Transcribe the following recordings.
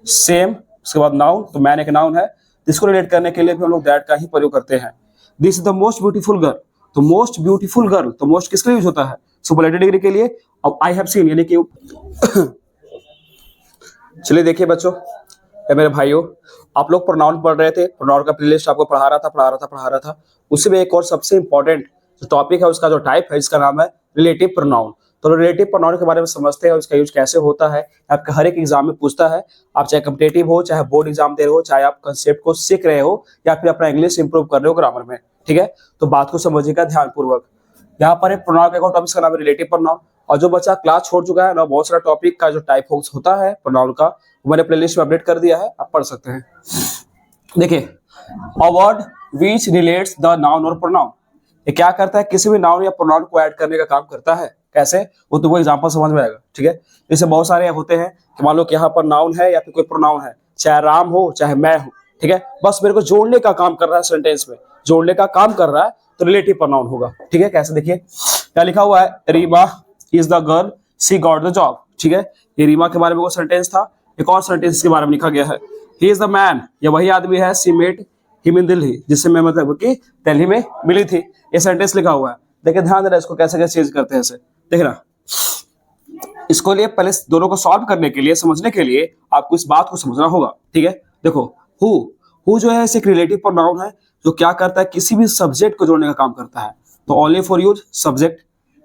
Same, उसके बाद noun, तो मैन एक नाउन है, जिसको रिलेट करने के लिए भी हम लोग दैट का ही प्रयोग करते हैं। This is the most beautiful girl, तो मोस्ट ब्यूटीफुल गर्ल, तो मोस्ट किसके लिए यूज होता है? सुपरलेटिव डिग्री के लिए। अब आई हैव सीन यानी कि चलिए देखिए बच्चों, मेरे भाइयों, आप लोग प्रोनाउन पढ़ रहे थे, प्रोनाउन का प्लेलिस्ट आपको पढ़ा रहा था। उसी में एक और सबसे इंपॉर्टेंट जो टॉपिक है, उसका जो टाइप है, इसका नाम है रिलेटिव प्रोनाउन। तो रिलेटिव प्रोनाउन के बारे में समझते हैं, उसका यूज कैसे होता है। आपका हर एक एग्जाम में पूछता है, आप चाहे कॉम्पिटिटिव हो, चाहे बोर्ड एग्जाम दे रहे हो, चाहे आप कंसेप्ट को सीख रहे हो, या फिर अपना इंग्लिश इंप्रूव कर रहे हो ग्रामर में, ठीक है। तो बात को समझिएगा ध्यानपूर्वक। यहाँ पर एक प्रोनाउन का टॉपिक का नाम है रिलेटिव प्रोनाउन। और जो बच्चा क्लास छोड़ चुका है ना, बहुत सारा टॉपिक का जो टाइप होता है प्रोनाउन का, मैंने प्लेलिस्ट में अपडेट कर दिया है, आप पढ़ सकते हैं। देखिए, a word which relates the noun और प्रोनाउन, ये क्या करता है? किसी भी नाउन या प्रोनाउन को ऐड करने का काम करता है। कैसे? वो तुमको एग्जांपल समझ में आएगा, ठीक है। जैसे बहुत सारे होते हैं कि मान लो कि यहाँ पर नाउन है या फिर कोई प्रोनाउन है, चाहे राम हो चाहे मैं हूं, ठीक है, बस मेरे को जोड़ने का काम कर रहा है, सेंटेंस में जोड़ने का काम कर रहा है, तो रिलेटिव प्रोनाउन होगा, ठीक है। कैसे? देखिए क्या लिखा हुआ है, Reema is the girl she got the job, ठीक है। ये रीमा के बारे में वो सेंटेंस था। एक और सेंटेंस के बारे में लिखा गया है, ही इज द मैन, ये वही आदमी है, she met him in Delhi, जिससे मैं मतलब कि दिल्ली में मिली थी। ये सेंटेंस लिखा हुआ है। देखिए ध्यान देना, इसको कैसे कैसे चेंज करते हैं ऐसे, देखना। इसको लिए पहले दोनों को सॉल्व करने के लिए, समझने के लिए आपको इस बात को समझना होगा, ठीक है। देखो हु जो है एक रिलेटिव प्रोनाउन है, जो क्या करता है? किसी भी सब्जेक्ट को जोड़ने का काम करता है। तो ओनली फॉर यूज सब्जेक्ट,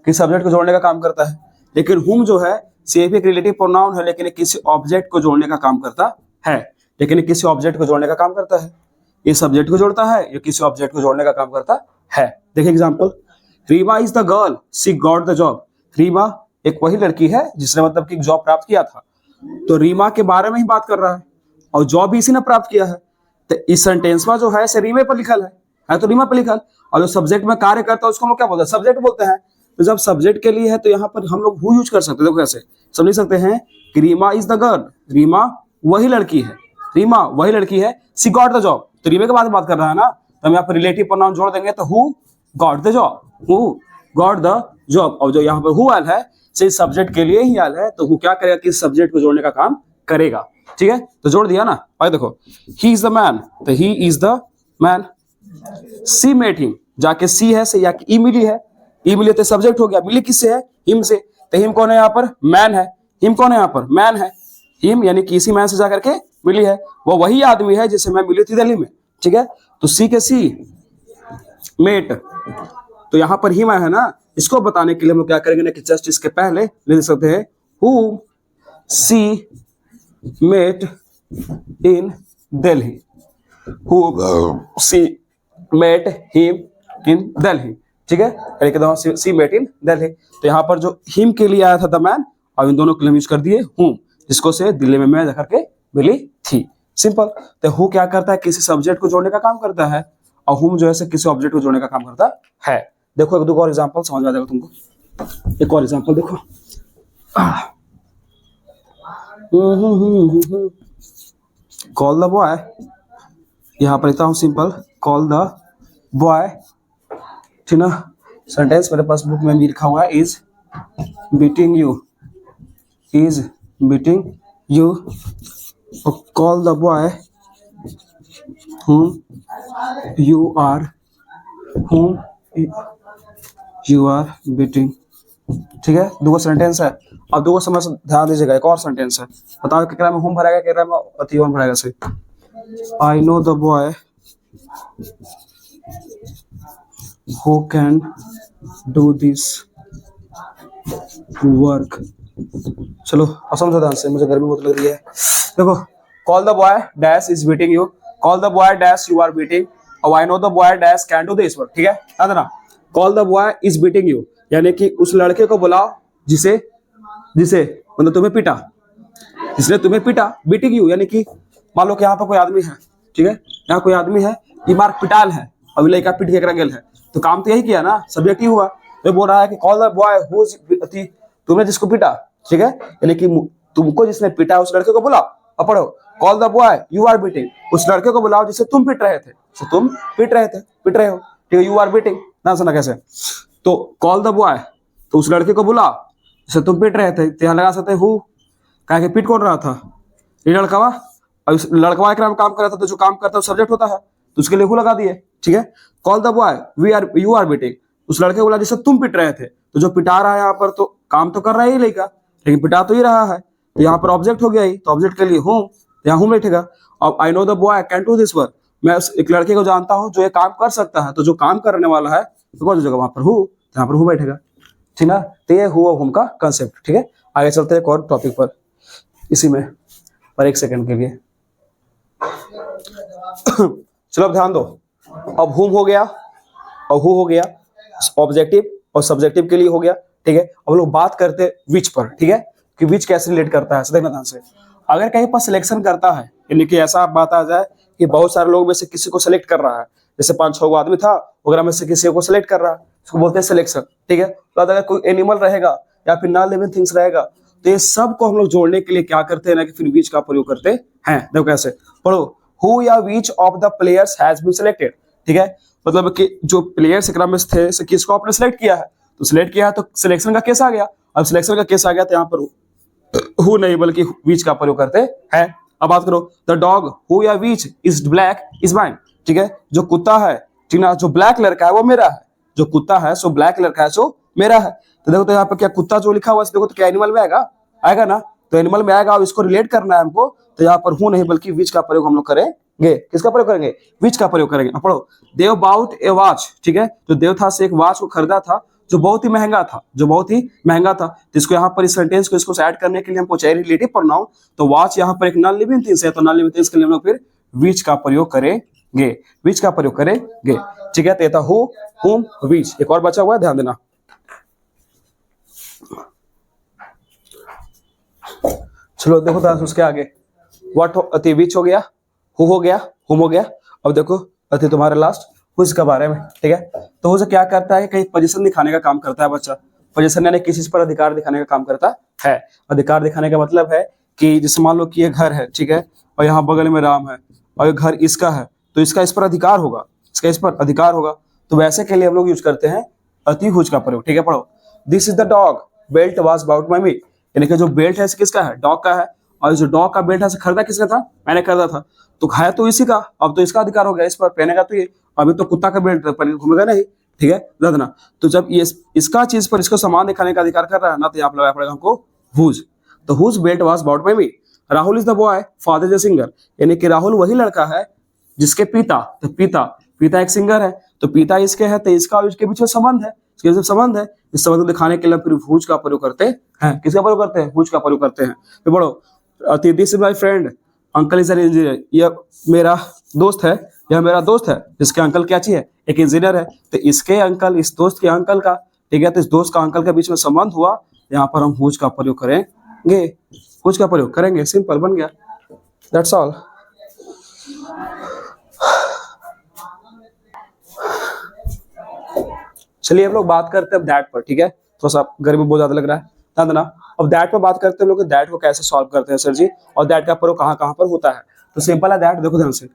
किसी सब्जेक्ट को जोड़ने का काम करता है। लेकिन हुम जो है सिर्फ एक रिलेटिव प्रोनाउन है, लेकिन किसी ऑब्जेक्ट को जोड़ने का काम करता है। लेकिन किसी ऑब्जेक्ट को जोड़ने का काम करता है, ये सब्जेक्ट को जोड़ता है, ये किसी ऑब्जेक्ट को जोड़ने का काम करता है। देखिए example, Reema is the girl she got the job. Reema एक वही लड़की है जिसने मतलब कि जॉब प्राप्त किया था। तो रीमा के बारे में ही बात कर रहा है, और जॉब भी इसी ने प्राप्त किया है। तो इस सेंटेंस में जो है रीमे पर लिखल है तो रीमा पर लिखल। और जो सब्जेक्ट में कार्य करता है उसको हम लोग क्या बोलते हैं? सब्जेक्ट बोलते हैं। तो जब सब्जेक्ट के लिए है तो यहाँ पर हम लोग हु यूज कर सकते हैं। देखो कैसे समझ सकते हैं कि Reema is the girl, Reema वही लड़की है, रीमा वही लड़की है, शी गॉट द जॉब, तो रीमे के बारे में बात कर रहा है ना, तो हम यहाँ पर रिलेटिव प्रोनाउन जोड़ देंगे, तो who got the job, who got the job. और जो यहाँ पर हु आल है सिर्फ सब्जेक्ट के लिए ही आल है, तो हु क्या करेगा? किस सब्जेक्ट को जोड़ने का काम करेगा, ठीक है। तो जोड़ दिया ना। और देखो ही इज द मैन, तो he is the man. She met him, जाके सी है से या ई मिली है, ई मिली तो सब्जेक्ट हो गया, मिली किससे है? हिम से। तो हिम कौन है यहाँ पर? मैन है। हिम कौन है यहाँ पर? मैन है। हिम यानी कि इसी मैन से जाकर के मिली है, वो वही आदमी है जिससे मैं मिली थी दिल्ली में, ठीक है। तो सी के सी मेट, तो यहाँ पर हिम है ना, इसको बताने के लिए हम लोग क्या करेंगे ना कि जस्ट इसके पहले ले सकते हैं who she met in Delhi, who she met him in Delhi, ठीक है। सी मेट इन दिल्ली, तो यहाँ पर जो हिम के लिए आया था द मैन, और इन दोनों के लिए यूज कर दिए हूं, जिसको से दिल्ली में मैं जाकर के मिली थी। सिंपल। तो हु क्या करता है? किसी सब्जेक्ट को जोड़ने का काम करता है, और हुम जो है किसी ऑब्जेक्ट को जोड़ने का काम करता है। देखो एक दो और एग्जांपल समझ में आ जाएगा तुमको। एक और एग्जांपल देखो, कॉल द बॉय, यहाँ पर लिखता हूँ सिंपल, कॉल द बॉय, ठीक ना। सेंटेंस मेरे पास बुक में भी लिखा हुआ है, is beating you, is beating you. Call the boy whom you are beating, ठीक है। दो सेंटेंस है, अब दो समझ ध्यान दीजिएगा। एक और सेंटेंस है, बताओ कितना में होम भराएगा, कितना में अति होम भराएगा से। आई know the boy who can do this work. चलो अब समझो ध्यान से, मुझे गर्मी बहुत लग रही है। देखो, call the boy dash is beating you, call the boy dash you are beating, और I know the boy dash can do this work, ठीक है। याद ना, call the boy is beating you, यानी कि उस लड़के को बुलाओ जिसे मतलब तुम्हें पीटा, जिसने तुम्हें पीटा। बीटिंग यू यानी कि मान लो कि यहाँ पर कोई आदमी है, ठीक है, यहाँ कोई आदमी है, ये मार पिटाल है, अभी लड़का पीट के गेल है, तो काम तो यही किया ना, सब्जेक्ट ही हुआ। तो बोल रहा है कि कॉल द बॉय हु तुमने जिसको पीटा, ठीक है, यानी कि तुमको जिसने पीटा उस लड़के को बुलाओ। अब पढ़ो, call the boy you are beating, उस लड़के को बुलाओ जिसे तुम पीट रहे थे, तुम पीट रहे हो, ठीक है। यू आर बीटिंग ना, सुना कैसे? तो कॉल द बॉय, तो उस लड़के को बुलाओ जिसे तुम पीट रहे थे, तो यहाँ लगा सकते हु, कहा कि पीट कौन रहा था? ये लड़कवा, अब लड़कवा के नाम काम कर रहा था, तो जो काम करता है सब्जेक्ट होता है, तो उसके लिए हु लगा दिए, ठीक है। Call the boy you are beating, उस लड़के को बोला जैसे तुम पिट रहे थे, तो जो पिटा रहा है यहाँ पर तो काम तो कर रहा है ही लड़का, लेकिन पिटा तो ही रहा है, तो यहाँ पर ऑब्जेक्ट हो गया ही, तो ऑब्जेक्ट के लिए हूँ, यहाँ हूँ बैठेगा। अब आई know the boy can do this work, मैं एक लड़के को जानता हूँ जो ये काम कर सकता है, तो जो काम करने वाला है तो कौन सी जगह वहां पर हूँ, यहाँ पर हूँ बैठेगा, ठीक ना। तो ये हु और हुम का कंसेप्ट, ठीक है। आगे चलते हैं एक और टॉपिक पर, इसी में पर एक सेकंड के लिए चलो अब ध्यान दो। अब हुम हो गया और हु हो गया, ऑब्जेक्टिव और सब्जेक्टिव के लिए हो गया, ठीक है। अब लोग बात करते हैं विच पर, ठीक है, कि विच कैसे रिलेट करता है। देखना ध्यान से, अगर कहीं पर सिलेक्शन करता है, यानी कि ऐसा बात आ जाए कि बहुत सारे लोग में से किसी को सिलेक्ट कर रहा है, जैसे 5-6 आदमी था, वगैरह में से किसी को सिलेक्ट कर रहा है, उसको बोलते हैं सिलेक्शन, ठीक है। तो अगर कोई एनिमल रहेगा या फिर नॉन लिविंग थिंग्स रहेगा, तो ये सब को हम लोग जोड़ने के लिए क्या करते हैं ना, कि फिर विच का प्रयोग करते हैं। देखो कैसे पढ़ो, हु या which of the players has been selected, ठीक है। मतलब कि जो प्लेयर्स एकरा में थे, किसको आपने सिलेक्ट किया है, तो सिलेक्ट किया है तो सिलेक्शन का केस आ गया। अब सिलेक्शन का केस आ गया तो यहाँ पर हु नहीं बल्कि विच का प्रयोग करते हैं। अब बात करो, द डॉग हु या which is black is mine, ठीक है। जो कुत्ता है, ठीक ना, जो ब्लैक लड़का है वो मेरा है, जो कुत्ता है सो ब्लैक लड़का है सो मेरा है। तो देखो तो यहाँ पर क्या कुत्ता जो लिखा हुआ है, देखो तो क्या एनिमल में आएगा ना, तो एनिमल में आएगा। और इसको रिलेट करना है हमको, तो यहाँ पर हूं नहीं बल्कि विच का प्रयोग हम लोग करेंगे। किसका प्रयोग करेंगे, विच का प्रयोग करेंगे। पढ़ो, देव बाउट ए वॉच, ठीक है। जो देव था से एक वॉच को खरीदा था जो बहुत ही महंगा था, तो इसको यहाँ पर इस सेंटेंस को इसको ऐड करने के लिए हमको चाहिए रिलेटिव प्रोनाउन। तो वॉच यहाँ पर एक नॉन लिविंग थिंग्स है, तो नॉन लिविंग थिंग्स के लिए हम लोग फिर विच का प्रयोग करेंगे, ठीक है। तो ये था हु, हुम, विच। एक और बचा हुआ है, ध्यान देना। चलो देखो ध्यान, उसके आगे व्हाट अति विच हो गया, हु हो गया, हुम हो गया। अब देखो अति तुम्हारे लास्ट हुज के बारे में, ठीक है। तो हुज क्या करता है, कहीं पोजीशन दिखाने का काम करता है बच्चा। पोजीशन यानी किसी चीज पर अधिकार दिखाने का काम करता है। अधिकार दिखाने का मतलब है कि जैसे मान लो कि ये घर है, ठीक है, और यहाँ बगल में राम है और ये घर इसका है, तो इसका इस पर अधिकार होगा, इसका इस पर अधिकार होगा। तो वैसे के लिए हम लोग यूज करते हैं अति हुज का प्रयोग, ठीक है। पढ़ो, this is the dog belt was about my me, यानी कि जो बेल्ट है किसका है, डॉग का है। और जो डॉग का बेल्ट है खरीदा किसका था, मैंने खरीदा था, तो है तो इसी का, अब तो इसका अधिकार हो गया, इस पर पहनेगा तो ये। अभी तो कुत्ता का बेल्ट पहले घूमेगा नहीं, ठीक है, रखना। तो जब ये इसका चीज पर इसको सामान दिखाने का अधिकार कर रहा है ना, तो यहाँ पर लगाना पड़ेगा हमको हुज। तो whose belt was about my me. Rahul is the boy father is a singer, यानी कि राहुल वही लड़का है जिसके पिता, तो पिता एक सिंगर है, तो पिता इसके है, तो इसका और इसके बीच में संबंध है, इसके संबंध है। इस संबंध को दिखाने के लिए फिर हुज का प्रयोग करते हैं। किसका प्रयोग करते हैं, हुज का प्रयोग करते हैं। तो बड़ो, this is my friend uncle is an engineer, यह मेरा दोस्त है, यह मेरा दोस्त है जिसके अंकल क्या चाहिए, एक इंजीनियर है। तो इसके अंकल, इस दोस्त के अंकल का, ठीक है, तो इस दोस्त का अंकल के बीच में संबंध हुआ, यहाँ पर हम हुज का प्रयोग करेंगे, हुज का प्रयोग करेंगे। सिंपल बन गया, दैट्स ऑल। चलिए हम लोग बात करते हैं दैट पर, ठीक है। थोड़ा सा गर्मी बहुत ज्यादा लग रहा है, ध्यान देना। अब दैट पर बात करते हैं लोग, दैट को कैसे सॉल्व करते हैं सर जी, और दैट का प्रयोग कहाँ कहाँ पर होता है। तो सिंपल है दैट, देखो ध्यान से,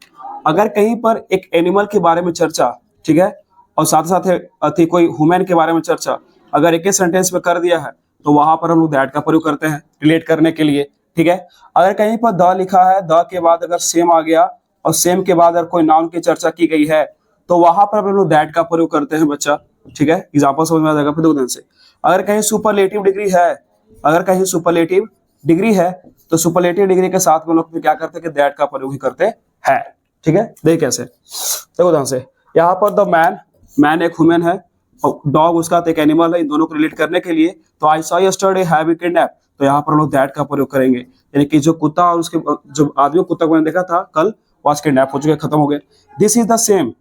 अगर कहीं पर एक एनिमल के बारे में चर्चा, ठीक है, और साथ साथ कोई ह्यूमन के बारे में चर्चा अगर एक ही सेंटेंस में कर दिया है, तो वहां पर हम लोग दैट का प्रयोग करते हैं रिलेट करने के लिए, ठीक है। अगर कहीं पर द लिखा है, द के बाद अगर सेम आ गया और सेम के बाद अगर कोई नाउन की चर्चा की गई है, तो वहां पर हम लोग दैट का प्रयोग करते हैं बच्चा, ठीक है। एग्जाम्पल समझ में आ जाएगा। फिर दो दिन से अगर कहीं सुपरलेटिव डिग्री है, अगर कहीं सुपरलेटिव डिग्री है, तो सुपरलेटिव डिग्री के साथ में लोग फिर क्या करते हैं कि दैट का प्रयोग ही करते हैं, ठीक है। देखिए कैसे, देखो ध्यान से, यहाँ पर द मैन एक ह्यूमन है और डॉग उसका एक एनिमल है, इन दोनों को रिलेट करने के लिए तो I saw yesterday have been kidnapped, तो यहाँ पर हम लोग दैट का प्रयोग करेंगे, यानी कि जो कुत्ता और उसके जो आदमी कुत्ता को मैंने देखा था कल, वाज किडनैप हो चुके, खत्म हो गए। दिस इज द सेम,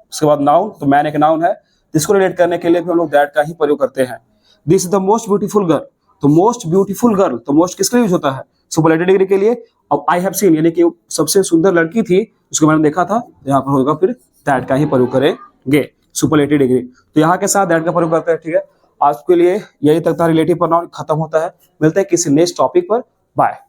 उसके बाद नाउन, तो मैन एक नाउन है, जिसको रिलेट करने के लिए भी हम लोग दैट का ही प्रयोग करते हैं। This is the most beautiful girl, तो मोस्ट ब्यूटीफुल गर्ल, तो मोस्ट किसके लिए यूज होता है, सुपरलेटिव डिग्री के लिए। अब आई हैव सीन, यानी कि सबसे सुंदर लड़की थी उसको मैंने देखा था, यहाँ पर होगा फिर दैट का ही प्रयोग करेंगे, सुपरलेटिव डिग्री। तो यहाँ के साथ दैट का प्रयोग करते हैं, ठीक है। आज के लिए यही तक था, रिलेटिव प्रोनाउन खत्म होता है। मिलते हैं किसी नेक्स्ट टॉपिक पर, बाय।